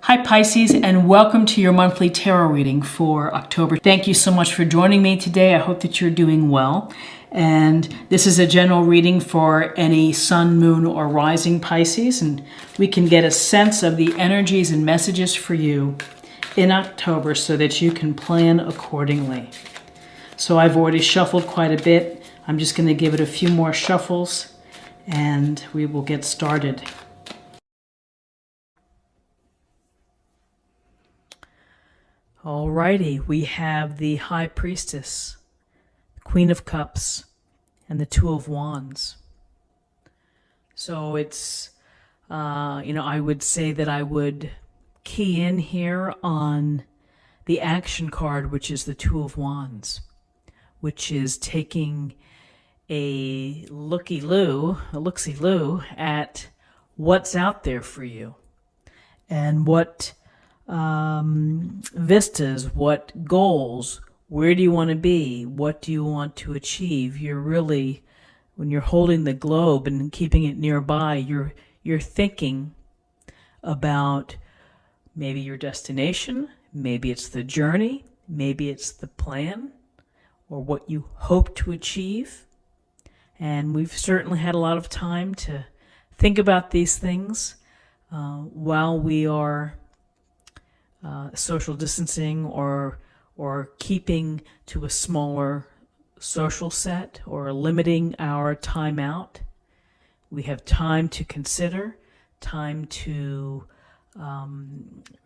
Hi Pisces, and welcome to your monthly tarot reading for October. Thank you so much for joining me today. I hope that you're doing well. And this is a general reading for any sun, moon, or rising Pisces, and we can get a sense of the energies and messages for you in October so that you can plan accordingly. So I've already shuffled quite a bit. I'm just going to give it a few more shuffles and we will get started. Alrighty, we have the High Priestess, the Queen of Cups, and the Two of Wands. So it's, I would say that I would key in here on the action card, which is the Two of Wands, which is taking a looksy-loo at what's out there for you and what vistas, what goals, where do you want to be, what do you want to achieve. You're really, when you're holding the globe and keeping it nearby, you're thinking about maybe your destination, maybe it's the journey, maybe it's the plan, or what you hope to achieve. And we've certainly had a lot of time to think about these things while we are social distancing or keeping to a smaller social set or limiting our time out. We have time to consider, time to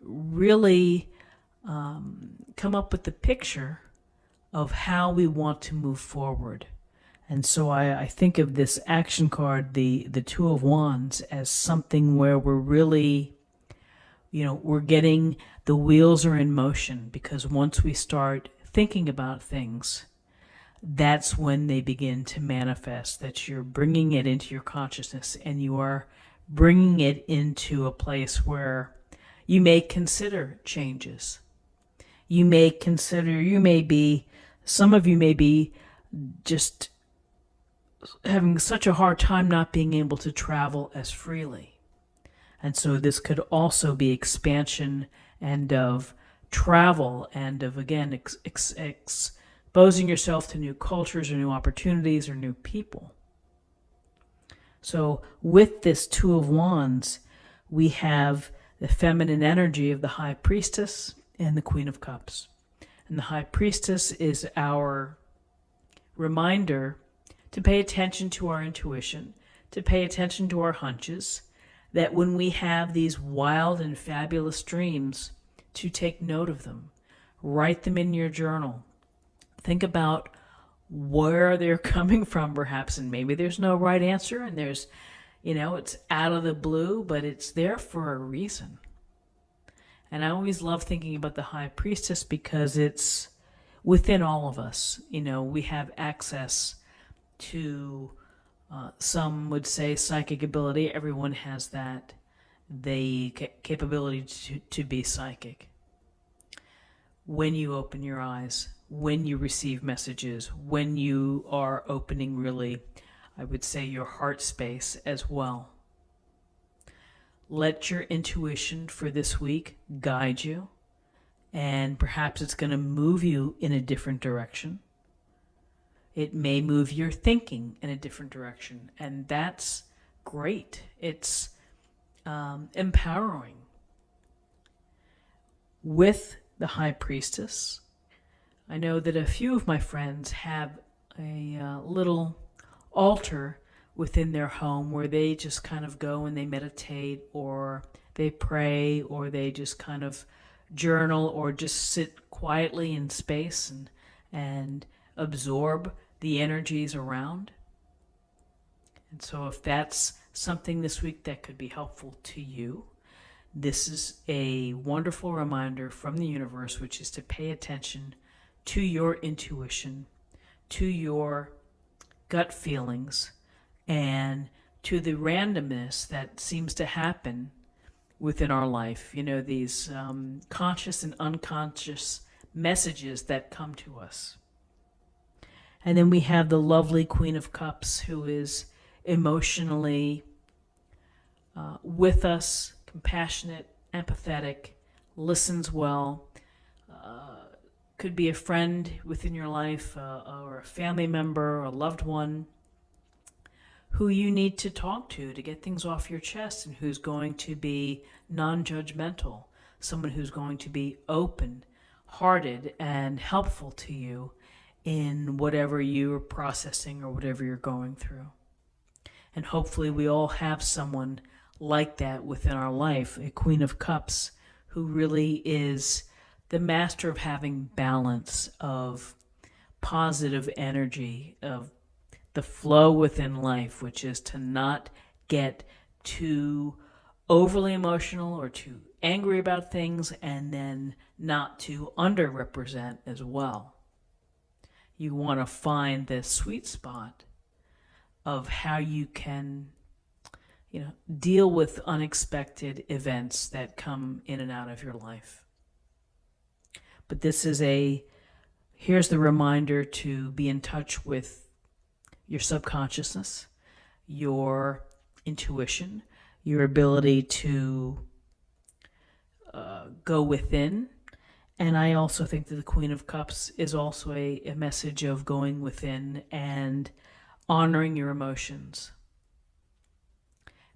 really come up with the picture of how we want to move forward. And so I think of this action card, the Two of Wands, as something where we're really, we're getting, the wheels are in motion, because once we start thinking about things, that's when they begin to manifest, that you're bringing it into your consciousness and you are bringing it into a place where you may consider changes. Some of you may be just having such a hard time not being able to travel as freely. And so this could also be expansion and of travel and of, again, exposing yourself to new cultures or new opportunities or new people. So with this Two of Wands, we have the feminine energy of the High Priestess and the Queen of Cups. And the High Priestess is our reminder to pay attention to our intuition, to pay attention to our hunches, that when we have these wild and fabulous dreams, to take note of them. Write them in your journal. Think about where they're coming from, perhaps, and maybe there's no right answer, and there's, it's out of the blue, but it's there for a reason. And I always love thinking about the High Priestess because it's within all of us. We have access to, some would say, psychic ability. Everyone has that. The capability to be psychic. When you open your eyes, when you receive messages, when you are opening, really, I would say, your heart space as well. Let your intuition for this week guide you, and perhaps it's going to move you in a different direction. It may move your thinking in a different direction, and that's great. It's empowering. With the High Priestess, I know that a few of my friends have a little altar within their home where they just kind of go and they meditate, or they pray, or they just kind of journal, or just sit quietly in space and absorb the energies around. And so if that's something this week that could be helpful to you, this is a wonderful reminder from the universe, which is to pay attention to your intuition, to your gut feelings, and to the randomness that seems to happen within our life. These conscious and unconscious messages that come to us. And then we have the lovely Queen of Cups, who is emotionally with us, compassionate, empathetic, listens well, could be a friend within your life, or a family member, or a loved one who you need to talk to get things off your chest, and who's going to be non-judgmental, someone who's going to be open-hearted and helpful to you in whatever you're processing or whatever you're going through. And hopefully we all have someone like that within our life, a Queen of Cups, who really is the master of having balance, of positive energy, of the flow within life, which is to not get too overly emotional or too angry about things, and then not to underrepresent as well. You want to find the sweet spot of how you can, deal with unexpected events that come in and out of your life. But here's the reminder to be in touch with your subconsciousness, your intuition, your ability to go within. And I also think that the Queen of Cups is also a message of going within and honoring your emotions,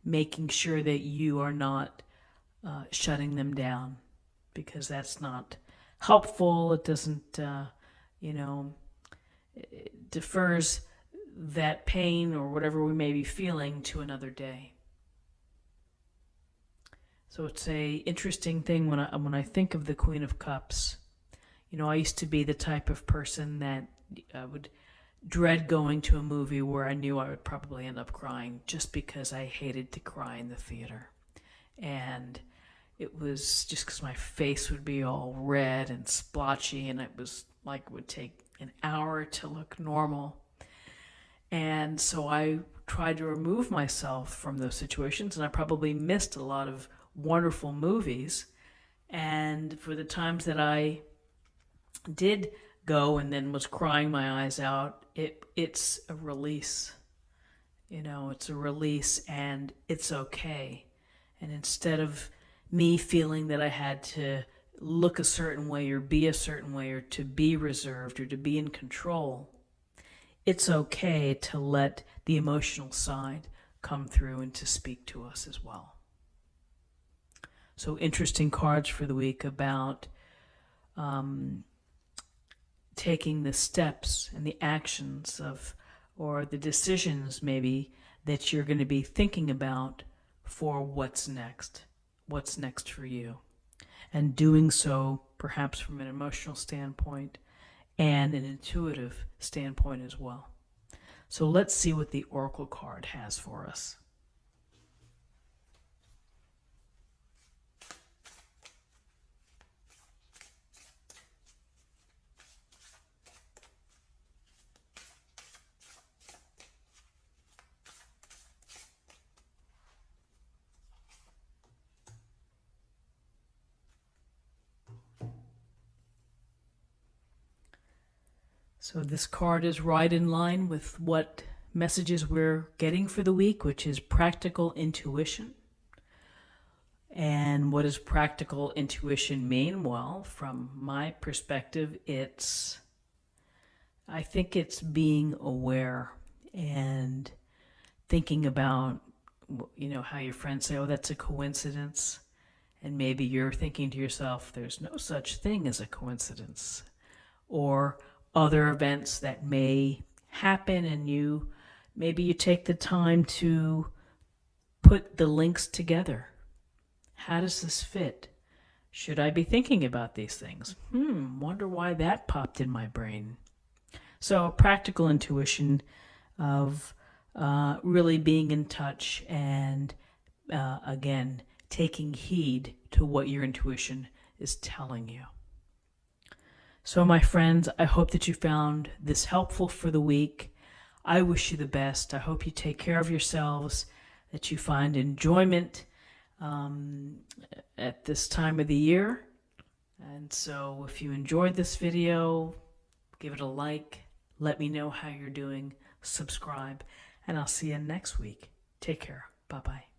making sure that you are not shutting them down, because that's not helpful. It doesn't, it defers that pain or whatever we may be feeling to another day. So it's a interesting thing when I think of the Queen of Cups. I used to be the type of person that would dread going to a movie where I knew I would probably end up crying, just because I hated to cry in the theater. And it was just because my face would be all red and splotchy, and it was like it would take an hour to look normal. And so I tried to remove myself from those situations, and I probably missed a lot of wonderful movies. And for the times that I did go and then was crying my eyes out, it's a release. It's a release, and it's okay. And instead of me feeling that I had to look a certain way or be a certain way or to be reserved or to be in control, it's okay to let the emotional side come through and to speak to us as well. So interesting cards for the week about taking the steps and the actions or the decisions maybe that you're going to be thinking about for what's next for you, and doing so perhaps from an emotional standpoint and an intuitive standpoint as well. So let's see what the Oracle card has for us. So this card is right in line with what messages we're getting for the week, which is practical intuition. And what does practical intuition mean? Well, from my perspective, I think it's being aware and thinking about, how your friends say, oh, that's a coincidence. And maybe you're thinking to yourself, there's no such thing as a coincidence. Or other events that may happen, and maybe you take the time to put the links together. How does this fit? Should I be thinking about these things? Wonder why that popped in my brain. So practical intuition of really being in touch and again, taking heed to what your intuition is telling you. So my friends, I hope that you found this helpful for the week. I wish you the best. I hope you take care of yourselves, that you find enjoyment at this time of the year. And so if you enjoyed this video, give it a like. Let me know how you're doing. Subscribe. And I'll see you next week. Take care. Bye-bye.